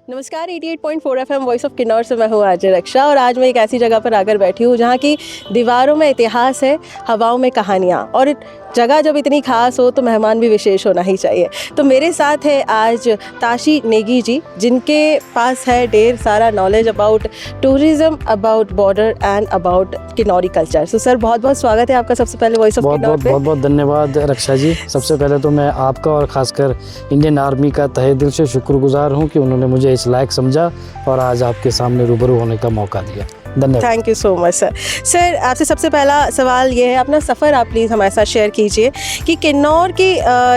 नमस्कार 88.4 FM voice of Kinnaur से मैं हूँ आरजे रक्षा और आज मैं एक ऐसी जगह पर आकर बैठी हूँ जहाँ की दीवारों में इतिहास है, हवाओं में कहानियाँ। और जगह जब इतनी खास हो तो मेहमान भी विशेष होना ही चाहिए। तो मेरे साथ है आज ताशी नेगी जी, जिनके पास है ढेर सारा knowledge about tourism, about border and about Kinnauri culture. So sir बहुत बहुत स्वागत है आपका सबसे पहले वॉइस ऑफ किन्नौर पे। बहुत बहुत धन्यवाद रक्षा जी। सबसे पहले तो मैं आपका और ख़ासकर इंडियन आर्मी का तहे दिल से शुक्रगुजार हूँ कि उन्होंने मुझे इस लायक समझा और आज आपके सामने रूबरू होने का मौका दिया। धन्यवाद। Thank you so much sir. Sir आपसे सबसे पहला सवाल ये है, अपना सफ़र आप प्लीज़ हमारे साथ शेयर कीजिए कि किन्नौर की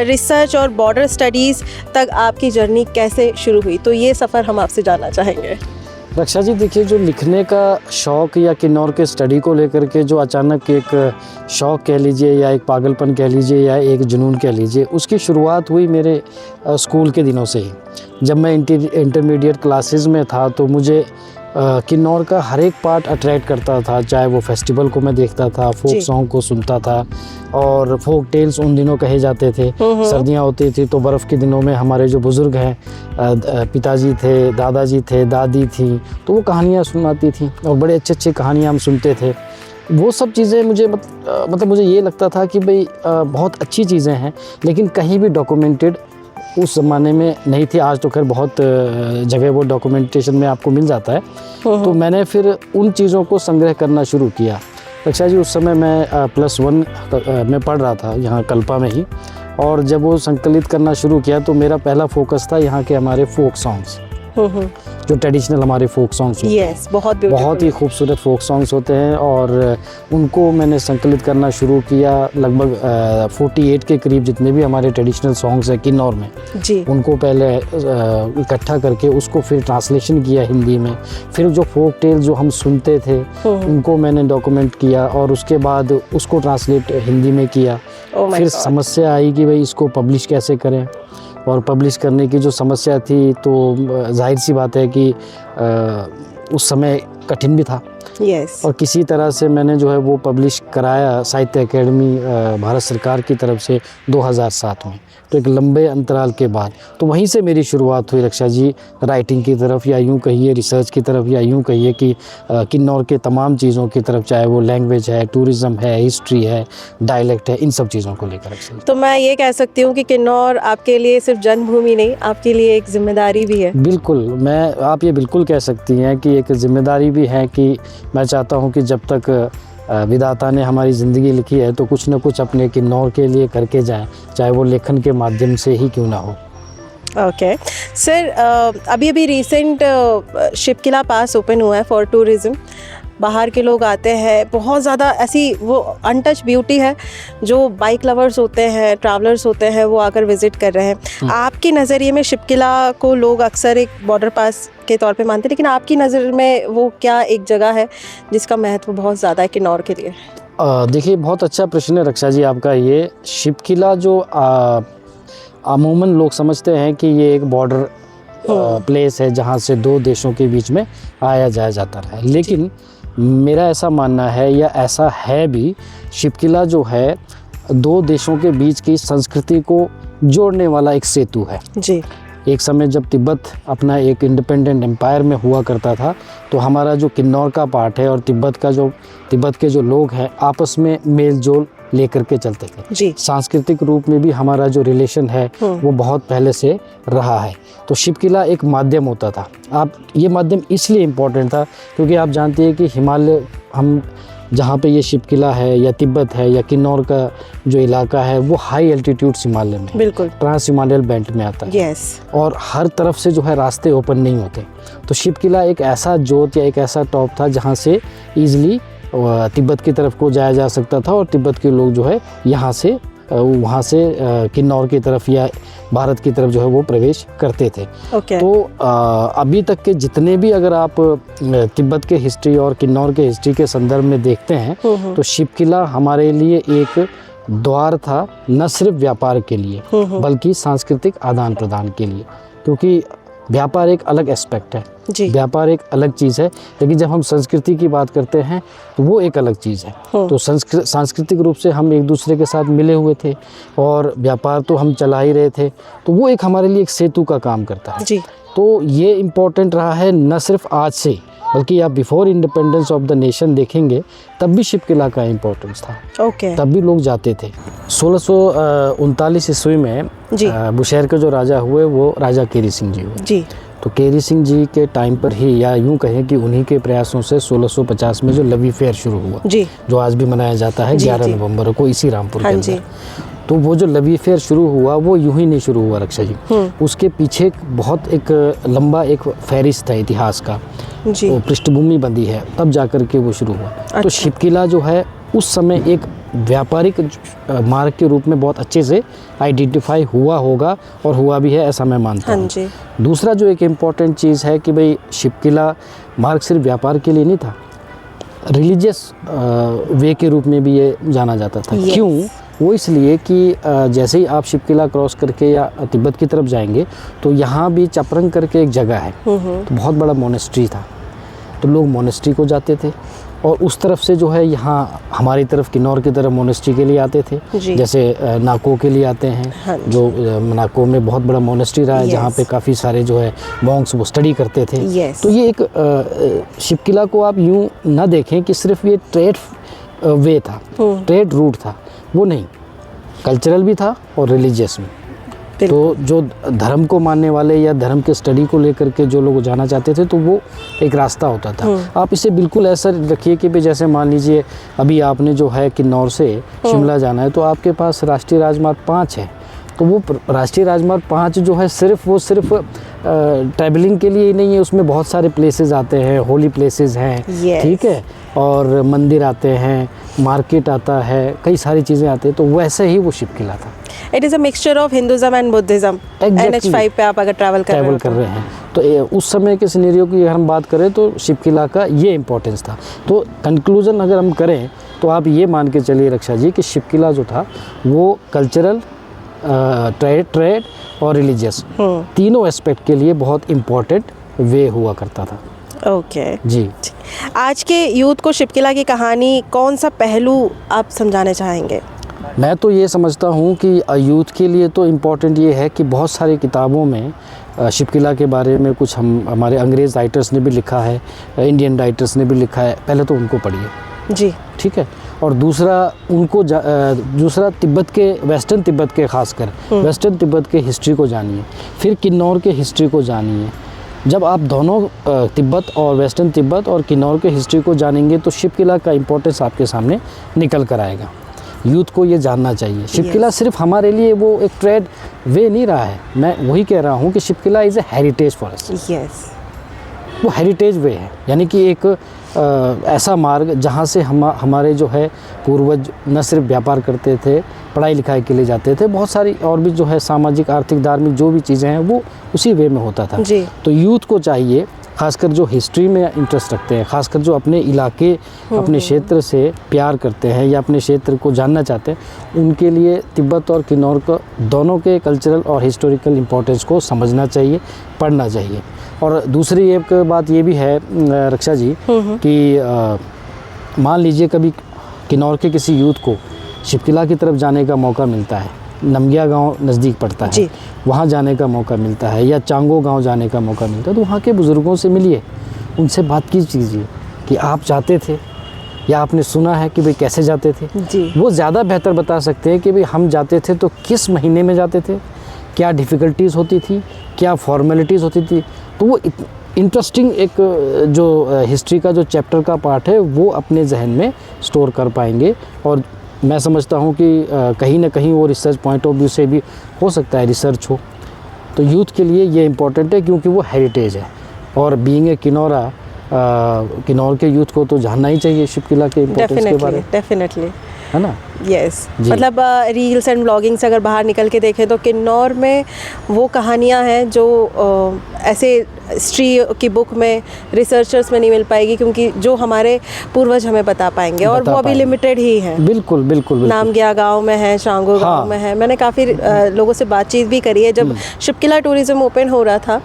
रिसर्च और बॉर्डर स्टडीज़ तक आपकी जर्नी कैसे शुरू हुई। तो ये सफ़र हम आपसे जानना चाहेंगे। रक्षा जी देखिए, जो लिखने का शौक़ या किन्नौर के स्टडी को लेकर के जो अचानक एक शौक़ कह लीजिए या एक पागलपन कह लीजिए या एक जुनून कह लीजिए, उसकी शुरुआत हुई मेरे स्कूल के दिनों से ही। जब मैं इंटरमीडिएट क्लासेस में था तो मुझे किन्नौर का हर एक पार्ट अट्रैक्ट करता था। चाहे वो फेस्टिवल को मैं देखता था, फोक सॉन्ग को सुनता था और फोक टेल्स उन दिनों कहे जाते थे। सर्दियाँ होती थी तो बर्फ़ के दिनों में हमारे जो बुज़ुर्ग हैं, पिताजी थे, दादाजी थे, दादी थी, तो वो कहानियाँ सुनाती थी और बड़े अच्छे अच्छे कहानियाँ हम सुनते थे। वो सब चीज़ें मुझे मतलब मुझे ये लगता था कि भाई बहुत अच्छी चीज़ें हैं, लेकिन कहीं भी डॉक्यूमेंटेड उस ज़माने में नहीं थी। आज तो खैर बहुत जगह वो डॉक्यूमेंटेशन में आपको मिल जाता है। तो मैंने फिर उन चीज़ों को संग्रह करना शुरू किया। रक्षा जी उस समय मैं +1 में पढ़ रहा था यहाँ कल्पा में ही, और जब वो संकलित करना शुरू किया तो मेरा पहला फोकस था यहाँ के हमारे फोक सॉन्ग्स, जो ट्रेडिशनल हमारे फोक सॉन्ग्स होते हैं। बहुत ही खूबसूरत फोक सॉन्ग्स होते हैं और उनको मैंने संकलित करना शुरू किया। लगभग 48 के करीब जितने भी हमारे ट्रेडिशनल सॉन्ग्स हैं किन्नौर में जी, उनको पहले इकट्ठा करके उसको फिर ट्रांसलेशन किया हिंदी में। फिर जो फोक टेल जो हम सुनते थे उनको मैंने डॉक्यूमेंट किया और उसके बाद उसको ट्रांसलेट हिंदी में किया। फिर समस्या आई कि भाई इसको पब्लिश कैसे करें, और पब्लिश करने की जो समस्या थी तो जाहिर सी बात है कि उस समय कठिन भी था। और किसी तरह से मैंने जो है वो पब्लिश कराया साहित्य अकेडमी भारत सरकार की तरफ से 2007 में, तो एक लंबे अंतराल के बाद। तो वहीं से मेरी शुरुआत हुई रक्षा जी राइटिंग की तरफ, या यूँ कहिए रिसर्च की तरफ, या यूँ कहिए कि किन्नौर के तमाम चीज़ों की तरफ, चाहे वो लैंग्वेज है, टूरिज़्म है, हिस्ट्री है, डायलेक्ट है, इन सब चीज़ों को लेकर। तो मैं ये कह सकती हूँ कि किन्नौर आपके लिए सिर्फ जन्मभूमि नहीं, आपके लिए एक जिम्मेदारी भी है। बिल्कुल, आप ये बिल्कुल कह सकती हैं कि एक जिम्मेदारी भी है कि मैं चाहता हूँ कि जब तक विधाता ने हमारी ज़िंदगी लिखी है तो कुछ न कुछ अपने किन्नौर के लिए करके जाएं, चाहे वो लेखन के माध्यम से ही क्यों ना हो। ओके सर, अभी रिसेंट शिपकिला पास ओपन हुआ है फॉर टूरिज़्म। बाहर के लोग आते हैं, बहुत ज़्यादा ऐसी वो अनटच ब्यूटी है, जो बाइक लवर्स होते हैं, ट्रैवलर्स होते हैं, वो आकर विज़िट कर रहे हैं। आपके नज़रिए में शिपकिला को लोग अक्सर एक बॉर्डर पास के तौर पे मानते हैं, लेकिन आपकी नज़र में वो क्या एक जगह है जिसका महत्व बहुत ज़्यादा है किन्नौर के लिए? देखिए, बहुत अच्छा प्रश्न है रक्षा जी आपका। ये शिपकिला जो अमूमन लोग समझते हैं कि ये एक बॉर्डर प्लेस है जहाँ से दो देशों के बीच में आया जाया जाता है, लेकिन मेरा ऐसा मानना है, या ऐसा है भी, शिपकिला जो है दो देशों के बीच की संस्कृति को जोड़ने वाला एक सेतु है जी। एक समय जब तिब्बत अपना एक इंडिपेंडेंट एम्पायर में हुआ करता था तो हमारा जो किन्नौर का पार्ट है और तिब्बत के जो लोग हैं आपस में मेल जोल लेकर के चलते थे जी। सांस्कृतिक रूप में भी हमारा जो रिलेशन है वो बहुत पहले से रहा है। तो शिपकिला एक माध्यम होता था। ये माध्यम इसलिए इम्पोर्टेंट था क्योंकि आप जानते हैं कि हिमालय, हम जहाँ पे ये शिपकिला है या तिब्बत है या किन्नौर का जो इलाका है वो हाई एल्टीट्यूड हिमालय में, बिल्कुल ट्रांस हिमालय बेल्ट में आता है। और हर तरफ से जो है रास्ते ओपन नहीं होते। तो शिपकिला एक ऐसा जोत या एक ऐसा टॉप था जहाँ से ईजिली तिब्बत की तरफ को जाया जा सकता था और तिब्बत के लोग जो है यहाँ से वहाँ से किन्नौर की तरफ या भारत की तरफ जो है वो प्रवेश करते थे। तो अभी तक के जितने भी, अगर आप तिब्बत के हिस्ट्री और किन्नौर के हिस्ट्री के संदर्भ में देखते हैं तो शिपकिला हमारे लिए एक द्वार था, न सिर्फ व्यापार के लिए बल्कि सांस्कृतिक आदान प्रदान के लिए, क्योंकि व्यापार एक अलग एस्पेक्ट है जी। व्यापार एक अलग चीज़ है, लेकिन जब हम संस्कृति की बात करते हैं तो वो एक अलग चीज़ है। तो सांस्कृतिक रूप से हम एक दूसरे के साथ मिले हुए थे और व्यापार तो हम चला ही रहे थे, तो वो एक हमारे लिए एक सेतु का काम करता है जी। तो ये इम्पोर्टेंट रहा है न सिर्फ आज से, बल्कि आप before independence of the nation देखेंगे तब भी शिप किला का इम्पोर्टेंस था। ओके। तब भी लोग जाते थे। 1639 ईस्वी में जी। बुशहर के जो राजा हुए वो राजा केरी सिंह जी हुए। जी। तो केरी सिंह जी के टाइम पर ही, या यूँ कहें कि उन्हीं के प्रयासों से 1650 में जो लवी फेयर शुरू हुआ, जी। जो आज भी मनाया जाता है 11 नवंबर को इसी रामपुर के अंदर। तो वो जो लवी फेयर शुरू हुआ वो यूं ही नहीं शुरू हुआ रक्षा जी, उसके पीछे बहुत एक लंबा एक फहरिस्त था इतिहास का, जी। वो पृष्ठभूमि बंदी है, तब जाकर के वो शुरू हुआ। अच्छा। तो शिप किला जो है उस समय एक व्यापारिक मार्ग के रूप में बहुत अच्छे से आइडेंटिफाई हुआ होगा, और हुआ भी है ऐसा मैं मानता हूँ। जी। दूसरा जो एक इम्पॉर्टेंट चीज़ है कि भाई शिप किला मार्ग सिर्फ व्यापार के लिए नहीं था, रिलीजियस वे के रूप में भी ये जाना जाता था। क्यों? वो इसलिए कि जैसे ही आप शिप किला क्रॉस करके या तिब्बत की तरफ जाएंगे तो यहाँ भी चपरंग करके एक जगह है, तो बहुत बड़ा मोनेस्ट्री था, तो लोग मोनेस्ट्री को जाते थे, और उस तरफ से जो है यहाँ हमारी तरफ किन्नौर की तरफ मोनेस्ट्री के लिए आते थे, जैसे नाको के लिए आते हैं। हाँ, जो नाको में बहुत बड़ा मोनेस्ट्री रहा है, जहाँ पे काफ़ी सारे जो है मॉन्क्स वो स्टडी करते थे। तो ये एक शिप किला को आप यूँ ना देखें कि सिर्फ ये ट्रेड वे था, ट्रेड रूट था, वो नहीं, कल्चरल भी था और रिलीजियस भी। तो जो धर्म को मानने वाले या धर्म के स्टडी को लेकर के जो लोग जाना चाहते थे, तो वो एक रास्ता होता था। आप इसे बिल्कुल ऐसा रखिए कि भाई जैसे मान लीजिए अभी आपने जो है किन्नौर से शिमला जाना है, तो आपके पास राष्ट्रीय राजमार्ग 5 है, तो वो राष्ट्रीय राजमार्ग 5 जो है सिर्फ ट्रैवलिंग के लिए ही नहीं है, उसमें बहुत सारे प्लेसेस आते हैं, होली प्लेसेस हैं, ठीक है, और मंदिर आते हैं, मार्केट आता है, कई सारी चीज़ें आती हैं। तो वैसे ही वो शिप किला था। It is a mixture of Hinduism and Buddhism. NH5 पे आप अगर ट्रैवल कर रहे हैं तो उस समय के सिनेरियो की अगर हम बात करें तो शिप किला का ये इम्पोर्टेंस था। तो कंक्लूजन अगर हम करें तो आप ये मान के चलिए रक्षा जी कि शिप किला जो था वो कल्चरल, ट्रेड और रिलीजियस तीनों एस्पेक्ट के लिए बहुत इम्पोर्टेंट वे हुआ करता था। ओके जी। आज के यूथ को शिप किला की कहानी कौन सा पहलू आप समझाने चाहेंगे? मैं तो ये समझता हूँ कि यूथ के लिए तो इम्पोर्टेंट ये है कि बहुत सारी किताबों में शिप किला के बारे में कुछ हमारे अंग्रेज़ राइटर्स ने भी लिखा है, इंडियन राइटर्स ने भी लिखा है, पहले तो उनको पढ़िए जी, ठीक है। और दूसरा तिब्बत के, वेस्टर्न तिब्बत के, खासकर वेस्टर्न तिब्बत के हिस्ट्री को जानिए, फिर किन्नौर के हिस्ट्री को जानिए। जब आप दोनों तिब्बत और वेस्टर्न तिब्बत और किन्नौर के हिस्ट्री को जानेंगे तो शिप किला का इम्पोर्टेंस आपके सामने निकल कर आएगा। यूथ को ये जानना चाहिए शिप किला सिर्फ हमारे लिए वो एक ट्रेड वे नहीं रहा है। मैं वही कह रहा हूँ कि ship Qila is a heritage for us. Yes, वो हेरिटेज वे है, यानी कि एक ऐसा मार्ग जहाँ से हमारे जो है पूर्वज न सिर्फ व्यापार करते थे, पढ़ाई लिखाई के लिए जाते थे, बहुत सारी और भी जो है सामाजिक, आर्थिक, धार्मिक जो भी चीज़ें हैं वो उसी वे में होता था जी। तो यूथ को चाहिए, खासकर जो हिस्ट्री में इंटरेस्ट रखते हैं, खासकर जो अपने इलाके, अपने क्षेत्र से प्यार करते हैं या अपने क्षेत्र को जानना चाहते हैं, उनके लिए तिब्बत और किन्नौर को दोनों के कल्चरल और हिस्टोरिकल इम्पोर्टेंस को समझना चाहिए, पढ़ना चाहिए। और दूसरी एक बात ये भी है रक्षा जी कि मान लीजिए कभी किन्नौर के किसी यूथ को शिप किला की तरफ जाने का मौका मिलता है, नमगिया गांव नज़दीक पड़ता है, वहाँ जाने का मौका मिलता है, या चांगो गांव जाने का मौका मिलता है, तो वहाँ के बुज़ुर्गों से मिलिए, उनसे बात कीजिए कि आप जाते थे या आपने सुना है कि भाई कैसे जाते थे जी। वो ज़्यादा बेहतर बता सकते हैं कि भाई हम जाते थे तो किस महीने में जाते थे, क्या डिफ़िकल्टीज़ होती थी, क्या फॉर्मेलिटीज़ होती थी। तो वो इंटरेस्टिंग एक जो हिस्ट्री का जो चैप्टर का पार्ट है वो अपने जहन में स्टोर कर पाएंगे। और मैं समझता हूँ कि कहीं ना कहीं वो रिसर्च पॉइंट ऑफ व्यू से भी हो सकता है रिसर्च हो, तो यूथ के लिए ये इम्पोर्टेंट है क्योंकि वो हेरिटेज है। और बीइंग ए किन्नौरा, किन्नौर के यूथ को तो जानना ही चाहिए शिप किला के इम्पोर्टेंस के बारे में, डेफिनेटली, है ना। यस, मतलब रील्स एंड ब्लॉगिंग से अगर बाहर निकल के देखें तो किन्नौर में वो कहानियाँ हैं जो ऐसे हिस्ट्री की बुक में, रिसर्चर्स में नहीं मिल पाएगी, क्योंकि जो हमारे पूर्वज हमें बता पाएंगे और वो अभी लिमिटेड ही हैं। बिल्कुल बिल्कुल, नामगिया गांव में है, शांगो गांव में है। मैंने काफ़ी लोगों से बातचीत भी करी है। जब शिप किला टूरिज्म ओपन हो रहा था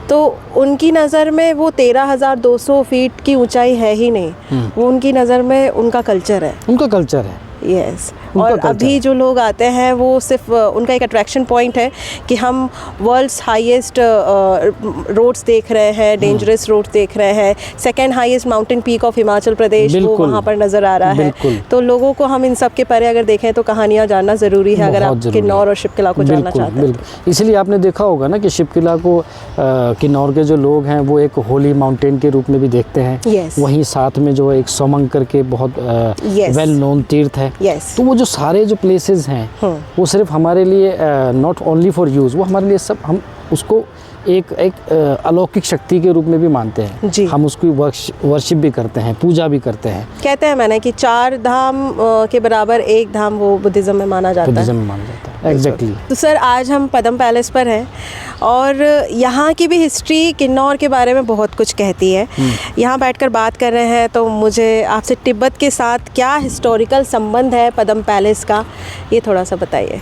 तो उनकी नज़र में वो 13,200 फीट की ऊंचाई है ही नहीं, वो उनकी नज़र में उनका कल्चर है, उनका कल्चर है। यस, और culture अभी है। जो लोग आते हैं वो सिर्फ उनका एक अट्रैक्शन पॉइंट है कि हम वर्ल्ड्स हाईएस्ट रोड्स देख रहे हैं, डेंजरस रोड्स देख रहे हैं, second highest mountain peak of Himachal Pradesh वो बिल्कुल, वहाँ पर नज़र आ रहा है। बिल्कुल। तो लोगों को हम इन सब के परे अगर देखें तो कहानियाँ जानना ज़रूरी है, अगर बहुत आप ज़रूरी किन्नौर है। और शिपकिला को जानना बिल्कुल, चाहते हैं। बिल्कुल। इसलिए आपने देखा होगा ना कि शिपकिला को किन्नौर के जो लोग हैं वो एक होली माउंटेन के रूप में भी देखते हैं। Yes. वहीं साथ में जो है एक सोमंग करके बहुत Yes. वेल नोन तीर्थ है। Yes. तो वो जो सारे जो प्लेसेस हैं वो सिर्फ हमारे लिए नॉट ओनली फॉर यूज़, वो हमारे लिए सब, हम उसको एक अलौकिक शक्ति के रूप में भी मानते हैं। जी। हम उसकी वर्शिप भी करते हैं, पूजा भी करते हैं। कहते हैं मैंने कि 4 धाम के बराबर एक धाम वो बुद्धिज़्म में माना जाता है। बुद्धिज़्म में माना जाता है। एग्जैक्टली। तो सर आज हम पद्म पैलेस पर हैं और यहाँ की भी हिस्ट्री किन्नौर के बारे में बहुत कुछ कहती है। यहाँ बैठकर बात कर रहे हैं तो मुझे आपसे तिब्बत के साथ क्या हिस्टोरिकल संबंध है पद्म पैलेस का, ये थोड़ा सा बताइए।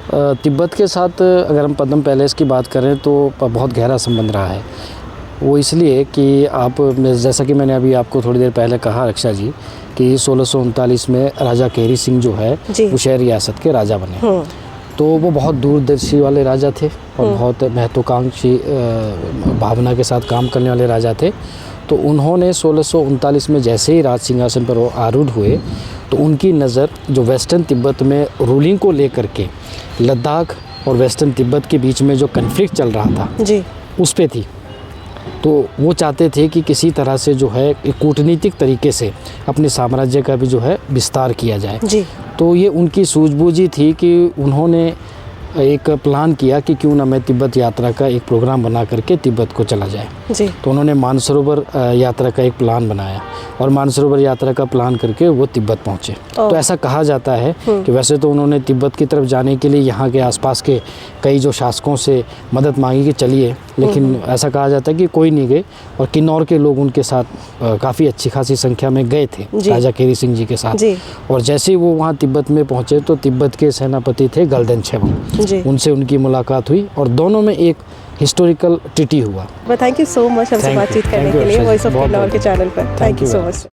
तिब्बत के साथ अगर हम पद्म पैलेस की बात करें तो बहुत गहरा संबंध रहा है। वो इसलिए कि आप, जैसा कि मैंने अभी आपको थोड़ी देर पहले कहा रक्षा जी, कि 1639 में राजा केरी सिंह जो है वो शहर रियासत के राजा बने। तो वो बहुत दूरदर्शी वाले राजा थे और बहुत महत्वाकांक्षी भावना के साथ काम करने वाले राजा थे। तो उन्होंने 1639 में जैसे ही राज सिंहासन पर वो आरूढ़ हुए तो उनकी नज़र जो वेस्टर्न तिब्बत में रूलिंग को लेकर के लद्दाख और वेस्टर्न तिब्बत के बीच में जो कन्फ्लिक्ट चल रहा था जी, उस पे थी। तो वो चाहते थे कि किसी तरह से जो है कूटनीतिक तरीके से अपने साम्राज्य का भी जो है विस्तार किया जाए। जी। तो ये उनकी सूझबूझ थी कि उन्होंने एक प्लान किया कि क्यों ना मैं तिब्बत यात्रा का एक प्रोग्राम बना करके तिब्बत को चला जाए। जी। तो उन्होंने मानसरोवर यात्रा का एक प्लान बनाया और मानसरोवर यात्रा का प्लान करके वो तिब्बत पहुँचे। तो ऐसा कहा जाता है कि वैसे तो उन्होंने तिब्बत की तरफ जाने के लिए यहाँ के आसपास के कई जो शासकों से मदद मांगी कि चलिए, लेकिन ऐसा कहा जाता है कि कोई नहीं गए और किन्नौर के लोग उनके साथ काफ़ी अच्छी खासी संख्या में गए थे राजा केरी सिंह जी के साथ। जी। और जैसे ही वो वहाँ तिब्बत में पहुँचे तो तिब्बत के सेनापति थे गलदन छेबम, उनसे उनकी मुलाकात हुई और दोनों में एक हिस्टोरिकल ट्रीटी हुआ। थैंक यू सो मच हमसे बातचीत करने के लिए वॉइस ऑफ किन्नौर के चैनल पर। Thank you so much.